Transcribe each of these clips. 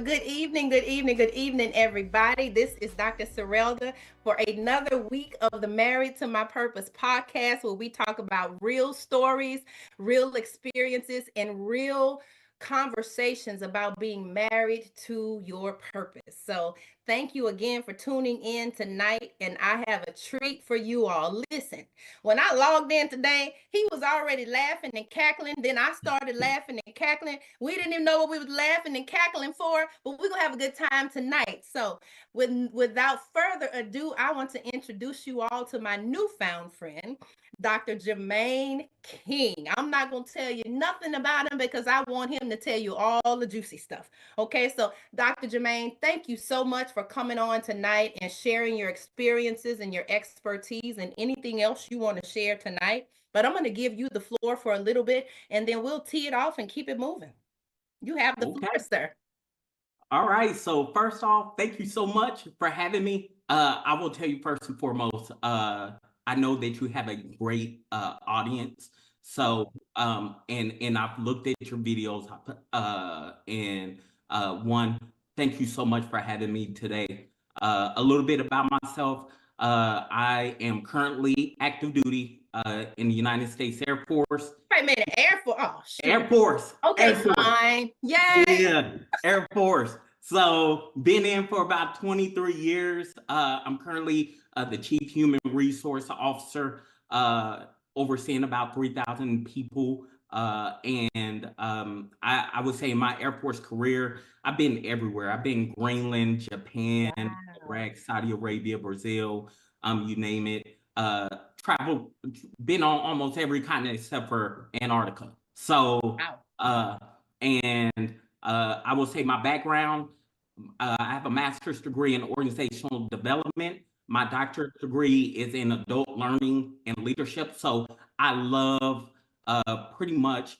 Good evening, good evening, good evening, everybody. This is Dr. Serelda for another week of the Married to My Purpose podcast, where we talk about real stories, real experiences, and real conversations about being married to your purpose. So, thank you again for tuning in tonight. And I have a treat for you all. Listen, when I logged in today, he was already laughing and cackling. Then I started laughing and cackling. We didn't even know what we were laughing and cackling for, but we're gonna have a good time tonight. So, without further ado, I want to introduce you all to my newfound friend, Dr. Jermaine King. I'm not gonna tell you nothing about him because I want him to tell you all the juicy stuff. Okay, so Dr. Jermaine, thank you so much for coming on tonight and sharing your experiences and your expertise and anything else you want to share tonight. But I'm going to give you the floor for a little bit and then we'll tee it off and keep it moving. You have the floor, Okay. sir. All right. So first off, thank you so much for having me. I will tell you first and foremost, I know that you have a great audience. So and I've looked at your videos and one, thank you so much for having me today. A little bit about myself. I am currently active duty in the United States Air Force. I made an Air Force. Oh, shoot. Air Force. Okay, Air Force. fine. Yay. Yeah, Air Force. So been in for about 23 years. I'm currently the Chief Human Resource Officer, overseeing about 3,000 people. I would say in my Air Force career, I've been everywhere. I've been Greenland, Japan, Wow. Iraq, Saudi Arabia, Brazil, you name it. Traveled, been on almost every continent except for Antarctica. So, Wow. and I will say my background, I have a master's degree in organizational development. My doctorate degree is in adult learning and leadership. So I love pretty much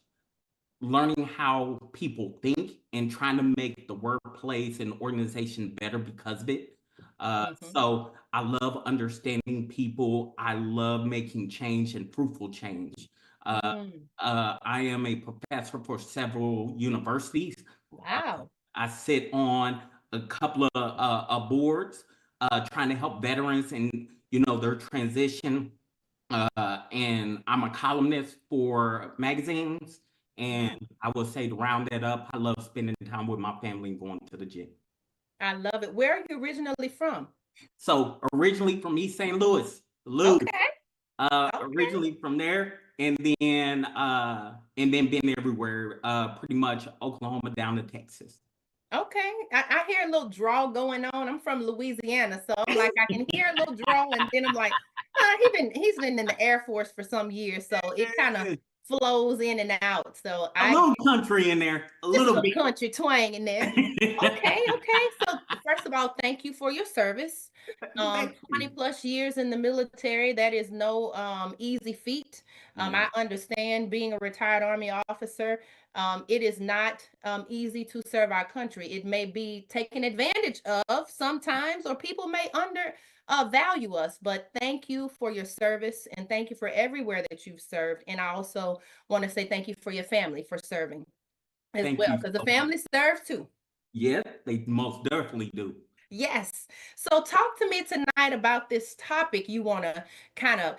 learning how people think and trying to make the workplace and organization better because of it. Mm-hmm. So I love understanding people. I love making change and fruitful change. Uh, Mm. I am a professor for several universities. Uh, Wow. I sit on a couple of boards trying to help veterans and their transition. And I'm a columnist for magazines. And Mm. I would say to round that up, I love spending time with my family and going to the gym. I love it. Where are you originally from? So originally from East St. Louis, Lou. Okay. Okay. Originally from there, and then been everywhere, pretty much Oklahoma down to Texas. Okay, I hear a little draw going on. I'm from Louisiana, so I'm like I can hear a little draw, and then I'm like, he's been in the Air Force for some years, so it kind of flows in and out. So A I little country in there, a just a little little bit. country twang in there. Okay, okay. So first of all, thank you for your service. Thank 20 you. plus years in the military, that is no easy feat. Yeah, I understand being a retired Army officer, it is not easy to serve our country. It may be taken advantage of sometimes, or people may under value us. But thank you for your service and thank you for everywhere that you've served. And I also want to say thank you for your family for serving as thank well, you because the so much. family serves too. Yeah, they most definitely do. Yes. So talk to me tonight about this topic you want to kind of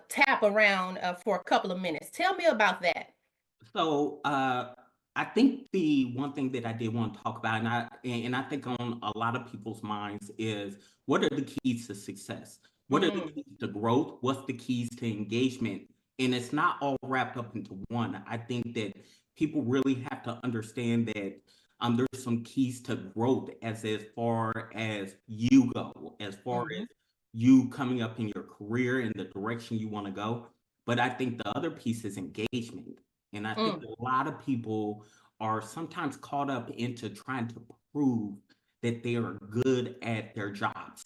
tap around for a couple of minutes. Tell me about that. So I think the one thing that I did want to talk about, and I think on a lot of people's minds is what are the keys to success? What are the Mm, keys to growth? What's the keys to engagement? And it's not all wrapped up into one. I think that people really have to understand that there's some keys to growth as far as you go, as far hmm as you coming up in your career and the direction you want to go. But I think the other piece is engagement. And I think mm, a lot of people are sometimes caught up into trying to prove that they are good at their jobs.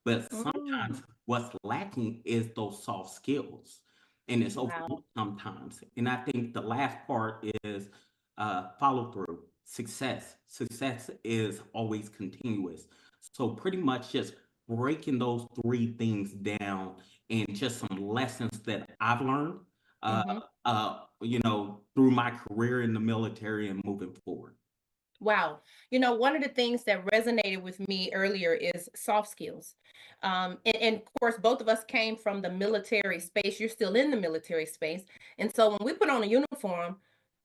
But mm. sometimes what's lacking is those soft skills. And it's Wow. overlooked sometimes. And I think the last part is follow through. Success. Success is always continuous. So pretty much just breaking those three things down and just some lessons that I've learned uh, hmm through my career in the military and moving forward. Wow. One of the things that resonated with me earlier is soft skills. And of course, both of us came from the military space. You're still in the military space. And so when we put on a uniform,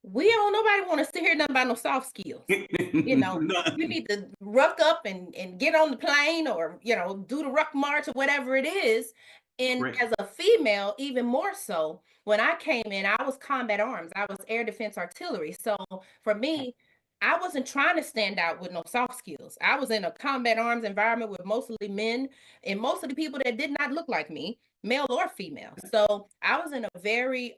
we don't nobody want to sit here nothing about no soft skills. You know, you None. need to ruck up and get on the plane or, do the ruck march or whatever it is. And Correct. as a female, even more so, when I came in, I was combat arms. I was air defense artillery. So for me, I wasn't trying to stand out with no soft skills. I was in a combat arms environment with mostly men and most of the people that did not look like me, male or female. So I was in a very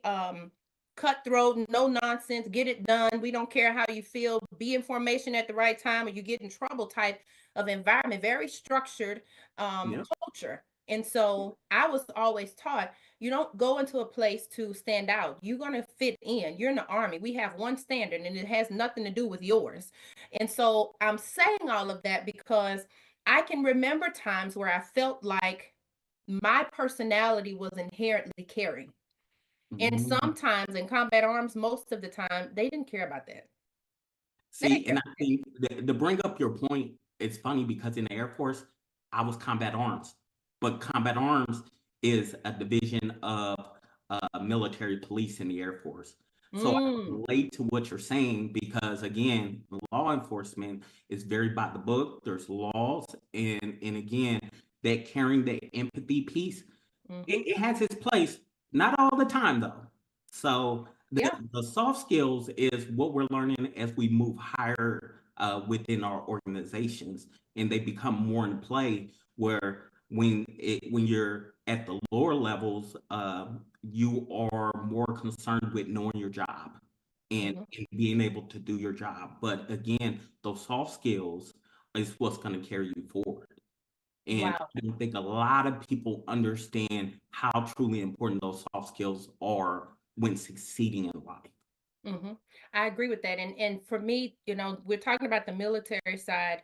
cutthroat, no nonsense, get it done. We don't care how you feel, be in formation at the right time or you get in trouble type of environment, very structured Yeah. culture. And so I was always taught you don't go into a place to stand out. You're going to fit in. You're in the army. We have one standard and it has nothing to do with yours. And so I'm saying all of that because I can remember times where I felt like my personality was inherently caring. And Mm. sometimes in combat arms, most of the time, they didn't care about that. They See, didn't care and I about that. think to bring up your point, it's funny because in the Air Force, I was combat arms, but combat arms is a division of military police in the Air Force. So I Mm, relate to what you're saying because again, law enforcement is very by the book. There's laws, and again, that carrying that empathy piece, mm-hmm. it has its place, not all the time though. So Yeah. the soft skills is what we're learning as we move higher within our organizations, and they become more in play. Where when you're at the lower levels, you are more concerned with knowing your job Mm-hmm. and being able to do your job. But again, those soft skills is what's going to carry you forward. And Wow. I don't think a lot of people understand how truly important those soft skills are when succeeding in life. Hmm. I agree with that. And for me, we're talking about the military side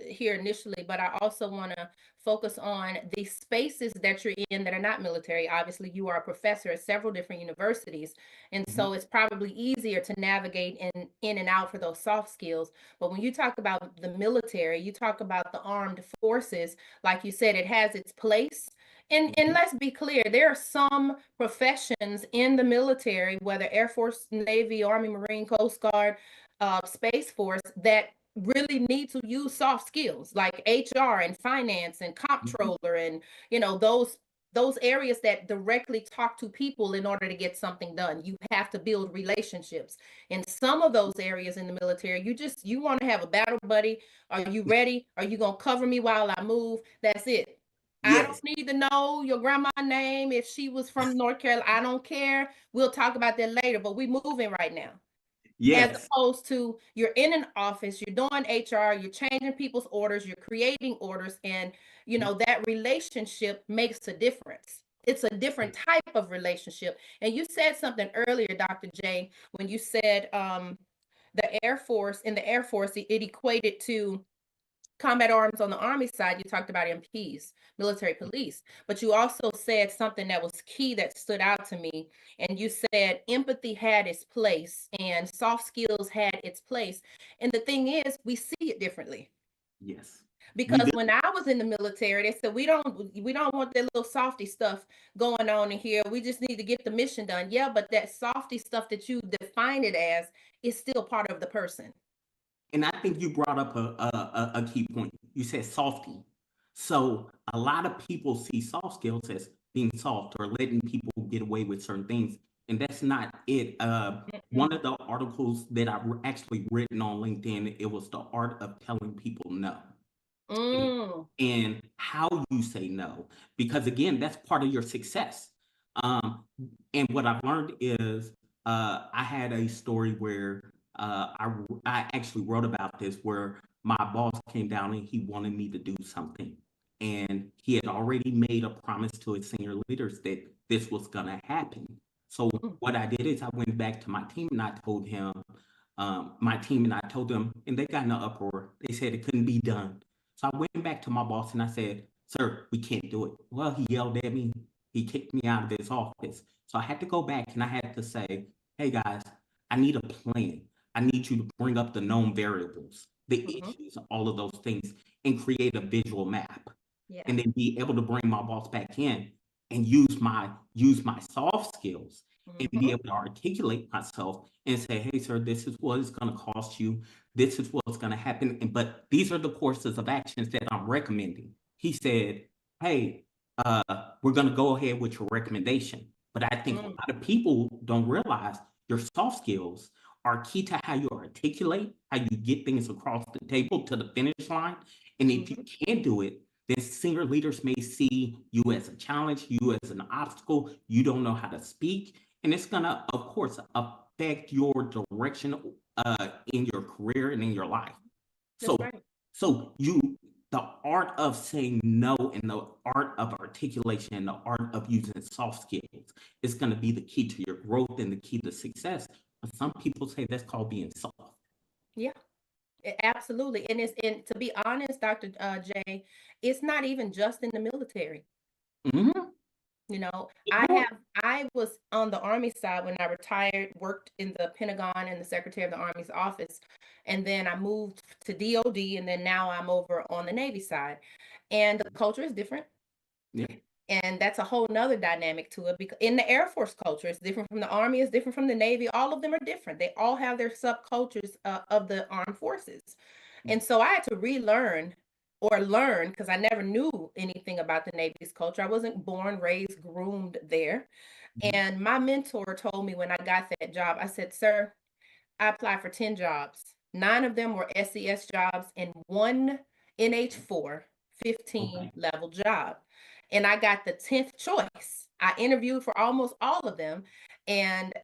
here initially, but I also want to focus on the spaces that you're in that are not military. Obviously, you are a professor at several different universities, and Mhm. so it's probably easier to navigate in and out for those soft skills. But when you talk about the military, you talk about the armed forces, like you said, it has its place. And Mhm. let's be clear, there are some professions in the military, whether Air Force, Navy, Army, Marine, Coast Guard, Space Force, that really need to use soft skills like HR and finance and Mhm. comptroller and those areas that directly talk to people in order to get something done. You have to build relationships. In some of those areas in the military, you want to have a battle buddy. Are you ready? Are you gonna cover me while I move? That's it. I Yes, don't need to know your grandma's name if she was from North Carolina. I don't care. We'll talk about that later, but we moving right now. As yes, opposed to you're in an office, you're doing HR, you're changing people's orders, you're creating orders, and that relationship makes a difference. It's a different type of relationship. And you said something earlier, Dr. J, when you said the Air Force, in the Air Force, it equated to combat arms on the Army side. You talked about MPs, military police, but you also said something that was key that stood out to me. And you said empathy had its place and soft skills had its place. And the thing is, we see it differently. yes. We Because do. when I was in the military, they said we don't want that little softy stuff going on in here. We just need to get the mission done. Yeah, but that softy stuff that you define it as is still part of the person. And I think you brought up a key point. You said softy. So a lot of people see soft skills as being soft or letting people get away with certain things. And that's not it. One Mm-mm. of the articles that I actually written on LinkedIn, it was the art of telling people no. and, Mm. and how you say no, because again, that's part of your success. Um, and what I've learned is I had a story where I actually wrote about this where my boss came down and he wanted me to do something. And he had already made a promise to his senior leaders that this was going to happen. So Mm. what I did is I went back to my team and I told him, my team and I told them, and they got in an uproar. They said it couldn't be done. So I went back to my boss and I said, "Sir, we can't do it." Well, he yelled at me. He kicked me out of his office. So I had to go back and I had to say, "Hey guys, I need a plan. I need you to bring up the known variables, the Mm-hmm. issues, all of those things, and create a visual map. Yeah. And then be able to bring my boss back in and use my soft skills and be Mm-hmm. able to articulate myself and say, hey, sir, this is what it's going to cost you. This is what's going to happen. But these are the courses of actions that I'm recommending. He said, hey, uh, we're going to go ahead with your recommendation. But I think a Mm. lot of people don't realize your soft skills are key to how you articulate, how you get things across the table to the finish line. And if you Mm-hmm. can't do it, then senior leaders may see you as a challenge, you as an obstacle, you don't know how to speak, and it's gonna, of course, affect your direction in your career and in your life. So, That's right. so the art of saying no and the art of articulation and the art of using soft skills is going to be the key to your growth and the key to success. But some people say that's called being soft. Yeah. Absolutely. And to be honest, Dr. J, it's not even just in the military. Mm-hmm. You know, Yeah. I was on the Army side when I retired, worked in the Pentagon and the Secretary of the Army's office, and then I moved to DOD, and then now I'm over on the Navy side. And the culture is different. Yeah. And that's a whole nother dynamic to it, because in the Air Force culture, it's different from the Army, it's different from the Navy. All of them are different. They all have their subcultures of the armed forces. And so I had to relearn or learn, because I never knew anything about the Navy's culture. I wasn't born, raised, groomed there. Mhm. And my mentor told me when I got that job, I said, sir, I applied for 10 jobs. 9 of them were SES jobs and one NH4 15 Okay. level job. And I got the 10th choice. I interviewed for almost all of them. And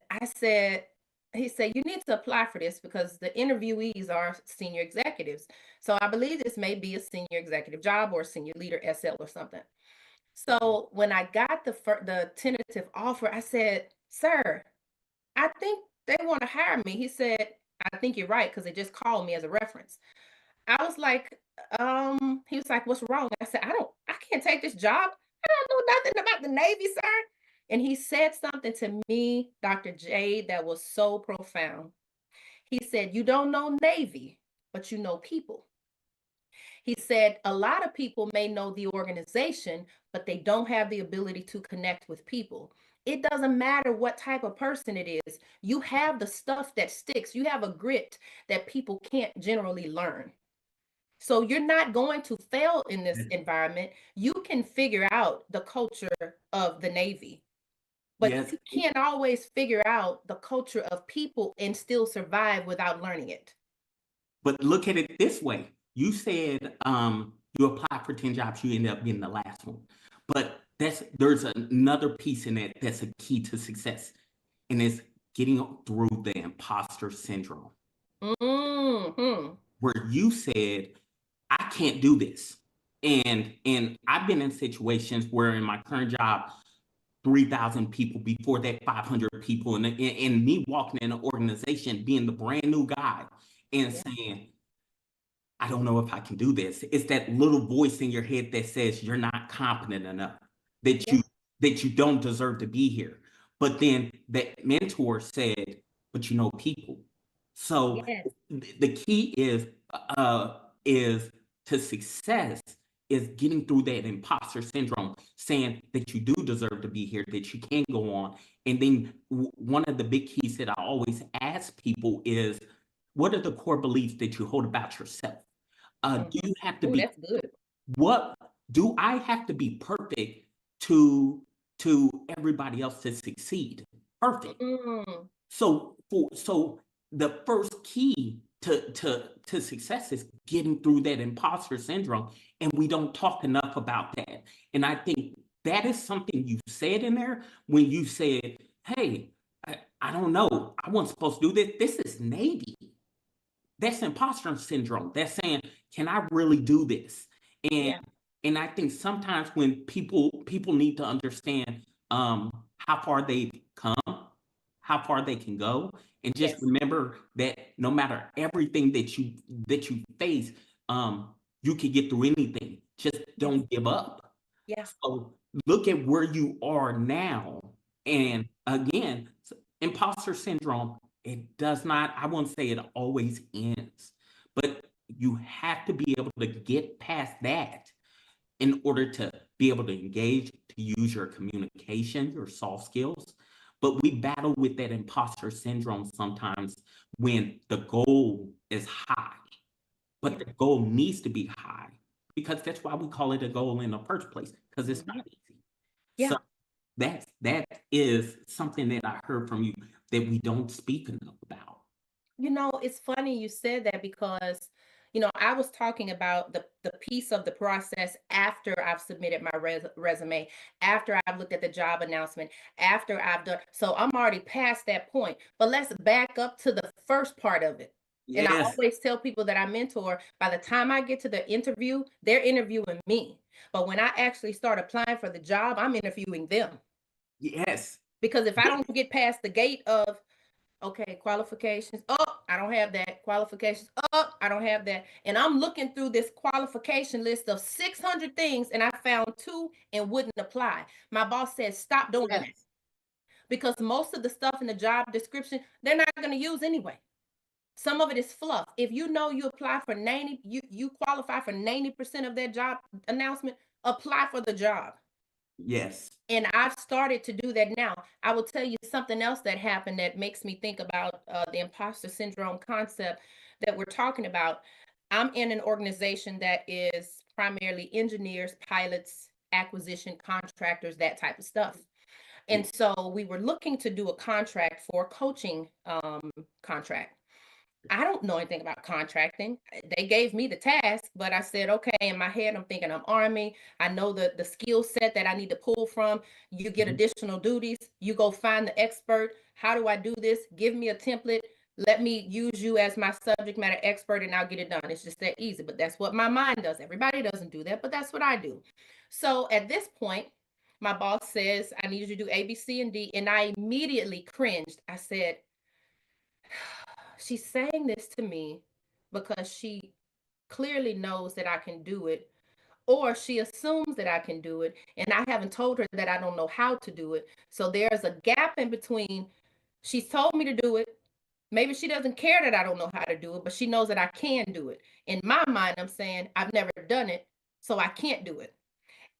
he said, you need to apply for this because the interviewees are senior executives. So I believe this may be a senior executive job or a senior leader SL or something. So when I got the tentative offer, I said, sir, I think they want to hire me. He said, I think you're right, because they just called me as a reference. I was like, he was like, what's wrong? I said, I can't take this job. I don't know nothing about the Navy, sir. And he said something to me, Dr. J, that was so profound. He said, you don't know Navy, but you know people. He said, a lot of people may know the organization, but they don't have the ability to connect with people. It doesn't matter what type of person it is. You have the stuff that sticks. You have a grit that people can't generally learn. So you're not going to fail in this environment. You can figure out the culture of the Navy, but Yes. you can't always figure out the culture of people and still survive without learning it. But look at it this way. You said you applied for 10 jobs, you ended up getting the last one. But there's another piece in that that's a key to success, and it's getting through the imposter syndrome, Mm-hmm. where you said, I can't do this. And I've been in situations where in my current job, 3,000 people, before that 500 people, and me walking in an organization being the brand new guy and Yeah. saying, I don't know if I can do this. It's that little voice in your head that says you're not competent enough, that Yeah. you don't deserve to be here. But then that mentor said, but you know people. So Yes. the key is to success is getting through that imposter syndrome, saying that you do deserve to be here, that you can go on. And then one of the big keys that I always ask people is, what are the core beliefs that you hold about yourself? Do Mm-hmm. you have to Oh, be that's good. what do I have to be perfect to everybody else to succeed? Perfect. Mm. So the first key to success is getting through that imposter syndrome, and we don't talk enough about that. And I think that is something you said in there when you said, "Hey, I don't know, I wasn't supposed to do this. This is Navy. That's imposter syndrome. That's saying, can I really do this?" And Yeah. I think sometimes when people need to understand how far they've come, how far they can go, and just Yes. remember that no matter everything that you face, you can get through anything. Just Yes. don't give up. Yeah. So look at where you are now. Yeah. And again, imposter syndrome it does not, I won't say it always ends, but you have to be able to get past that in order to be able to engage, to use your communication, your soft skills. But we battle with that imposter syndrome sometimes when the goal is high, but the goal needs to be high because that's why we call it a goal in the first place, because it's not easy. Yeah. So that is something that I heard from you that we don't speak enough about. You know, it's funny you said that because, I was talking about the piece of the process after I've submitted my resume, after I've looked at the job announcement, after I've done. So I'm already past that point. But let's back up to the first part of it. And I Yes, always tell people that I mentor, by the time I get to the interview, they're interviewing me. But when I actually start applying for the job, I'm interviewing them. yes, Because if I don't get past the gate of, okay, qualifications. Oh, I don't have that. Qualifications. Oh, I don't have that. And I'm looking through this qualification list of 600 things and I found two and wouldn't apply. My boss said, stop doing that. yes, Because most of the stuff in the job description, they're not going to use anyway. Some of it is fluff. If you know you apply for 90, you qualify for 90% of that job announcement, apply for the job. yes. And I've started to do that now. I will tell you something else that happened that makes me think about the imposter syndrome concept that we're talking about. I'm in an organization that is primarily engineers, pilots, acquisition contractors, that type of stuff. And so we were looking to do a contract for a coaching contract. I don't know anything about contracting. They gave me the task, but I said, okay, in my head, I'm thinking I'm Army. I know the skill set that I need to pull from. You get Mhm. additional duties. You go find the expert. How do I do this? Give me a template. Let me use you as my subject matter expert and I'll get it done. It's just that easy, but that's what my mind does. Everybody doesn't do that, but that's what I do. So at this point, my boss says, I need you to do A, B, C, and D. And I immediately cringed. I said, she's saying this to me because she clearly knows that I can do it, or she assumes that I can do it, and I haven't told her that I don't know how to do it. So there's a gap in between. She's told me to do it. Maybe she doesn't care that I don't know how to do it, but she knows that I can do it. In my mind, I'm saying I've never done it, so I can't do it.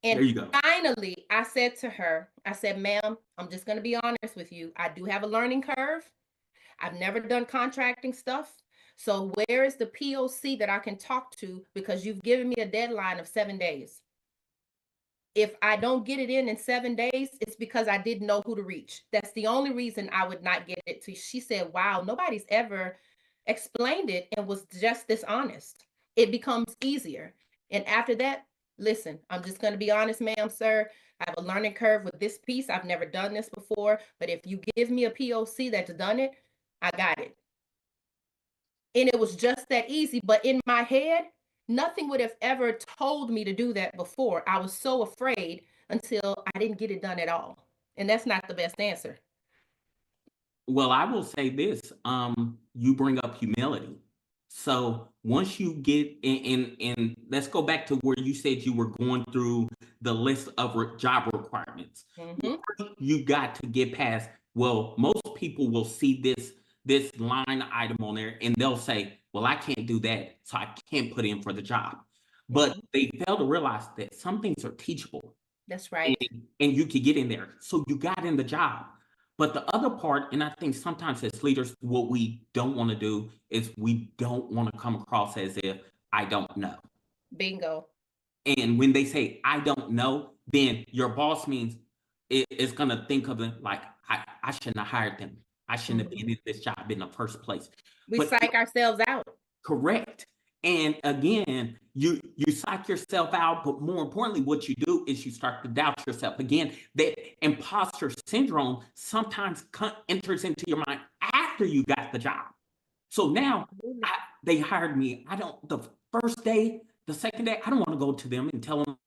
There And you go. finally, I said to her, I said, ma'am, I'm just going to be honest with you. I do have a learning curve. I've never done contracting stuff. So where is the POC that I can talk to? Because you've given me a deadline of 7 days. If I don't get it in 7 days, it's because I didn't know who to reach. That's the only reason I would not get it to. She said, wow, nobody's ever explained it and was just this honest. It becomes easier. And after that, listen, I'm just going to be honest, ma'am, sir. I have a learning curve with this piece. I've never done this before. But if you give me a POC that's done it, I got it. And it was just that easy. But in my head, nothing would have ever told me to do that before. I was so afraid until I didn't get it done at all. And that's not the best answer. Well, I will say this, you bring up humility. So once you get in, let's go back to where you said you were going through the list of job requirements. Mm-hmm. You got to get past, well, most people will see this line item on there and they'll say, well, I can't do that, so I can't put in for the job. But Mm-hmm. they fail to realize that some things are teachable That's right. and you could get in there. So you got in the job. But the other part, and I think sometimes as leaders, what we don't want to do is we don't want to come across as if I don't know. Bingo. And when they say I don't know, then your boss means it's gonna think of it like I shouldn't have hired them. I shouldn't have been Mm-hmm. in this job in the first place. We But psych ourselves out. correct. And again, you psych yourself out, but more importantly, what you do is you start to doubt yourself. Again, that imposter syndrome sometimes enters into your mind after you got the job. So now Absolutely. they hired me. I don't, the first day, the second day, I don't want to go to them and tell them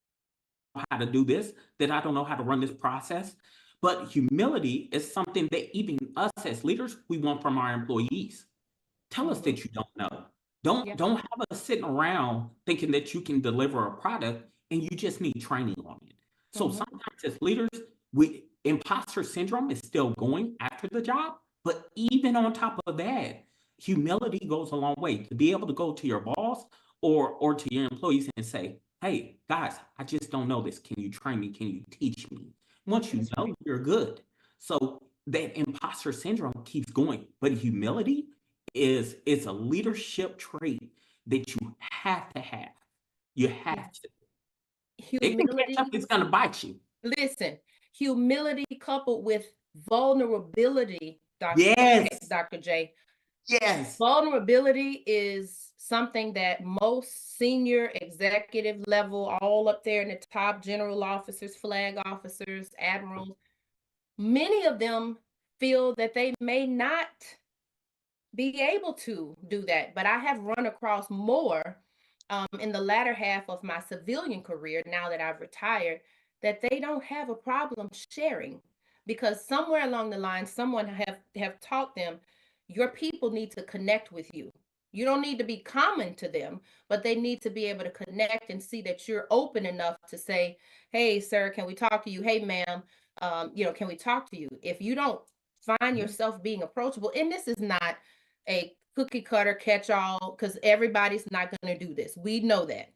how to do this, that I don't know how to run this process. But humility is something that even us as leaders, we want from our employees. Tell us Mm-hmm. that you don't know. Yeah. Don't have us sitting around thinking that you can deliver a product and you just need training on it. So Mm-hmm. sometimes as leaders, we imposter syndrome is still going after the job, But even on top of that, humility goes a long way. To be able to go to your boss or to your employees and say, hey, guys, I just don't know this. Can you train me? Can you teach me? Once you That's know, right. you're good. So that imposter syndrome keeps going. But humility is a leadership trait that you have to have. You have Yes. to. It can catch up, Humility. it's gonna bite you. Listen, humility coupled with vulnerability, Yes, Dr. J. yes. Vulnerability is something that most senior executive level, all up there in the top, general officers, flag officers, admirals, many of them feel that they may not be able to do that. But I have run across more in the latter half of my civilian career, now that I've retired, that they don't have a problem sharing, because somewhere along the line, someone have taught them your people need to connect with you. You don't need to be common to them, but they need to be able to connect and see that you're open enough to say, "Hey, sir, can we talk to you? Hey, ma'am, can we talk to you?" If you don't find Mhm. yourself being approachable, and this is not a cookie cutter catch all, because everybody's not going to do this. We know that.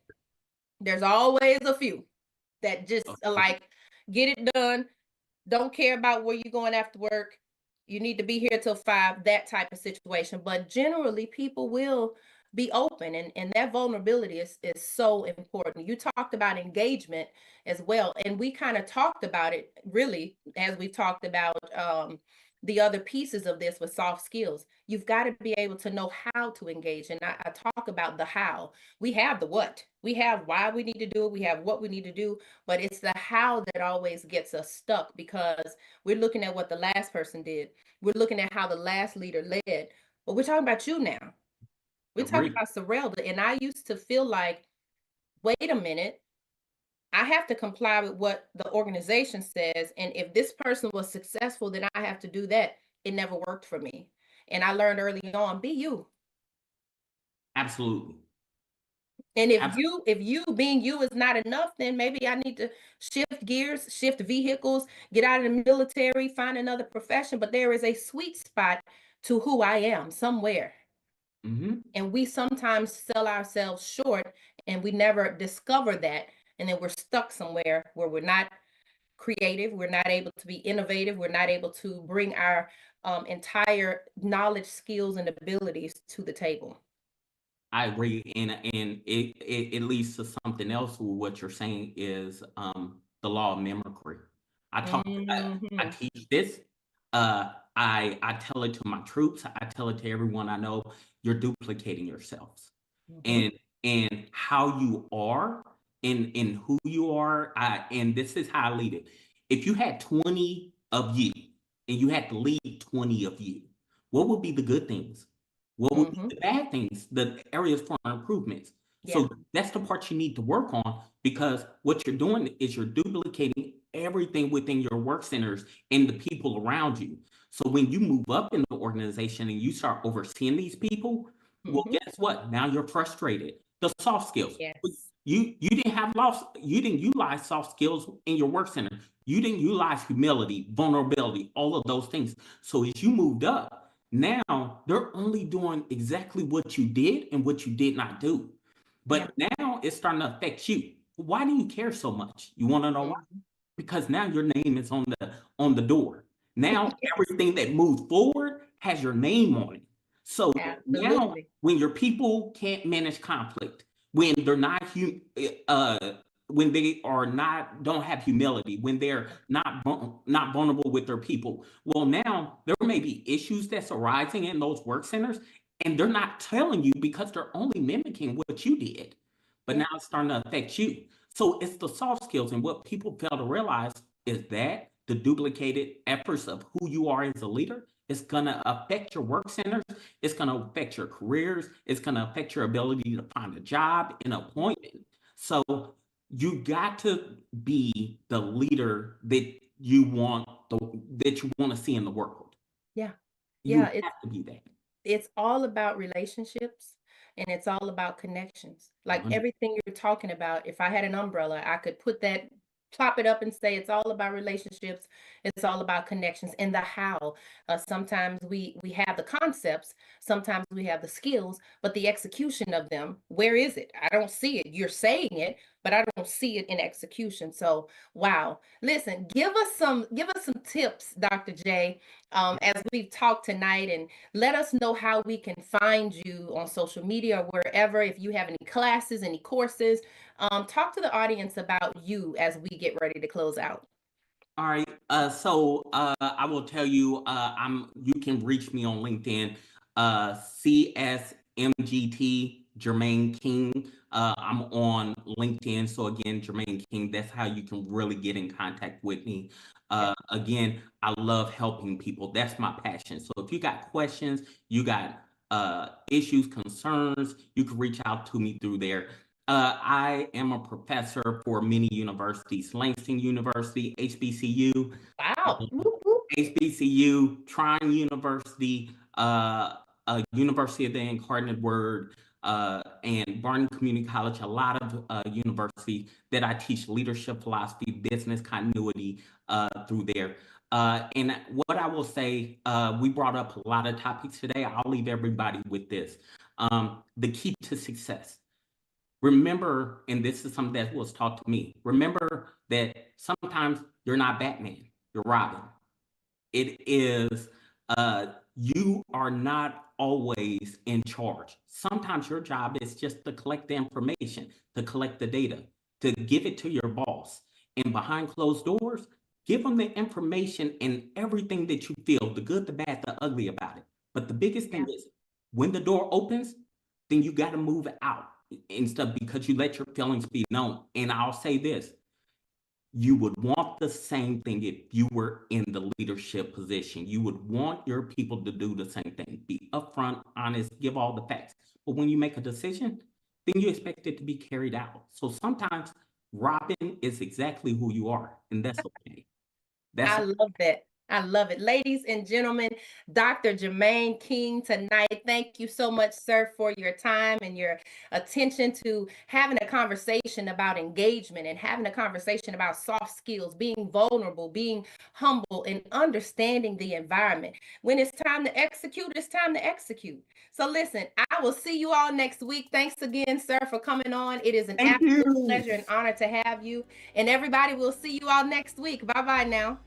There's always a few that just are Okay. like, get it done, don't care about where you're going after work. You need to be here till 5, that type of situation. But generally, people will be open, and that vulnerability is so important. You talked about engagement as well, and we kind of talked about it really as we talked about the other pieces of this with soft skills. You've got to be able to know how to engage. And I talk about the how. We have the what, we have why we need to do it, we have what we need to do, but it's the how that always gets us stuck, because we're looking at what the last person did. We're looking at how the last leader led. But we're talking about you now. We're talking Agree. about Serelda. And I used to feel like, wait a minute, I have to comply with what the organization says. And if this person was successful, then I have to do that. It never worked for me. And I learned early on, be you. Absolutely. And if Absolutely. you being you is not enough, then maybe I need to shift gears, shift vehicles, get out of the military, find another profession. But there is a sweet spot to who I am somewhere. Hmm. And we sometimes sell ourselves short, and we never discover that. And then we're stuck somewhere where we're not creative, we're not able to be innovative, we're not able to bring our entire knowledge, skills, and abilities to the table. I agree, and it leads to something else. With what you're saying is the law of mimicry. I talk, I Hmm. teach this. I tell it to my troops. I tell it to everyone I know. You're duplicating yourselves, Hmm. and how you are, and who you are. And this is how I lead it. If you had 20 of you, and you had to lead 20 of you, what would be the good things? What would be Hmm. the bad things, the areas for improvements? Yeah. So that's the part you need to work on, because what you're doing is you're duplicating everything within your work centers and the people around you. So when you move up in the organization and you start overseeing these people, well, Hmm. guess what? Now you're frustrated. The soft skills. Yes. You didn't have lost, you didn't utilize soft skills in your work center. You didn't utilize humility, vulnerability, all of those things. So as you moved up, now they're only doing exactly what you did and what you did not do. Yeah. But now it's starting to affect you. Why do you care so much? You want to know why? Hmm. Because now your name is on the door. Now Yes. everything that moves forward has your name on it. So now Absolutely. when your people can't manage conflict, when they're not uh when they are not don't have humility, when they're not vulnerable with their people, well, now there may be issues that's arising in those work centers, and they're not telling you because they're only mimicking what you did. But Yeah. now it's starting to affect you. So it's the soft skills, and what people fail to realize is that the duplicated efforts of who you are as a leader is going to affect your work centers. It's going to affect your careers. It's going to affect your ability to find a job and appointment. So you got to be the leader that you want to see in the world. Yeah. You Yeah. have to be that. It's all about relationships, and it's all about connections. Like 100. everything you're talking about, if I had an umbrella, I could put that plop it up and say it's all about relationships, it's all about connections, and the how. Sometimes we have the concepts, sometimes we have the skills, but the execution of them, where is it? I don't see it. You're saying it, but I don't see it in execution. So wow, listen, give us some tips, Dr. J, as we've talked tonight, and let us know how we can find you on social media or wherever. If you have any classes, any courses, talk to the audience about you as we get ready to close out. All right. I will tell you, you can reach me on LinkedIn, CSMGT Jermaine King. I'm on LinkedIn. So again, Jermaine King, that's how you can really get in contact with me. Again, I love helping people. That's my passion. So if you got questions, you got issues, concerns, you can reach out to me through there. I am a professor for many universities: Langston University, HBCU, Wow. Whoop, whoop. HBCU, Trine University, University of the Incarnate Word, and Barnum Community College. A lot of universities that I teach leadership philosophy, business continuity through there. And what I will say, we brought up a lot of topics today. I'll leave everybody with this. The key to success. Remember, and this is something that was taught to me, remember that sometimes you're not Batman, you're Robin. It is, you are not always in charge. Sometimes your job is just to collect the information, to collect the data, to give it to your boss. And behind closed doors, give them the information and everything that you feel, the good, the bad, the ugly about it. But the biggest thing is when the door opens, then you got to move out and stuff because you let your feelings be known. And I'll say this, you would want the same thing if you were in the leadership position. You would want your people to do the same thing, be upfront, honest, give all the facts. But when you make a decision, then you expect it to be carried out. So sometimes Robin is exactly who you are, and that's okay. I love that. I love it. Ladies and gentlemen, Dr. Jermaine King tonight, thank you so much, sir, for your time and your attention to having a conversation about engagement and having a conversation about soft skills, being vulnerable, being humble, and understanding the environment. When it's time to execute, it's time to execute. So listen, I will see you all next week. Thanks again, sir, for coming on. It is an Thank absolute you. pleasure and honor to have you. And everybody, we'll see you all next week. Bye-bye now.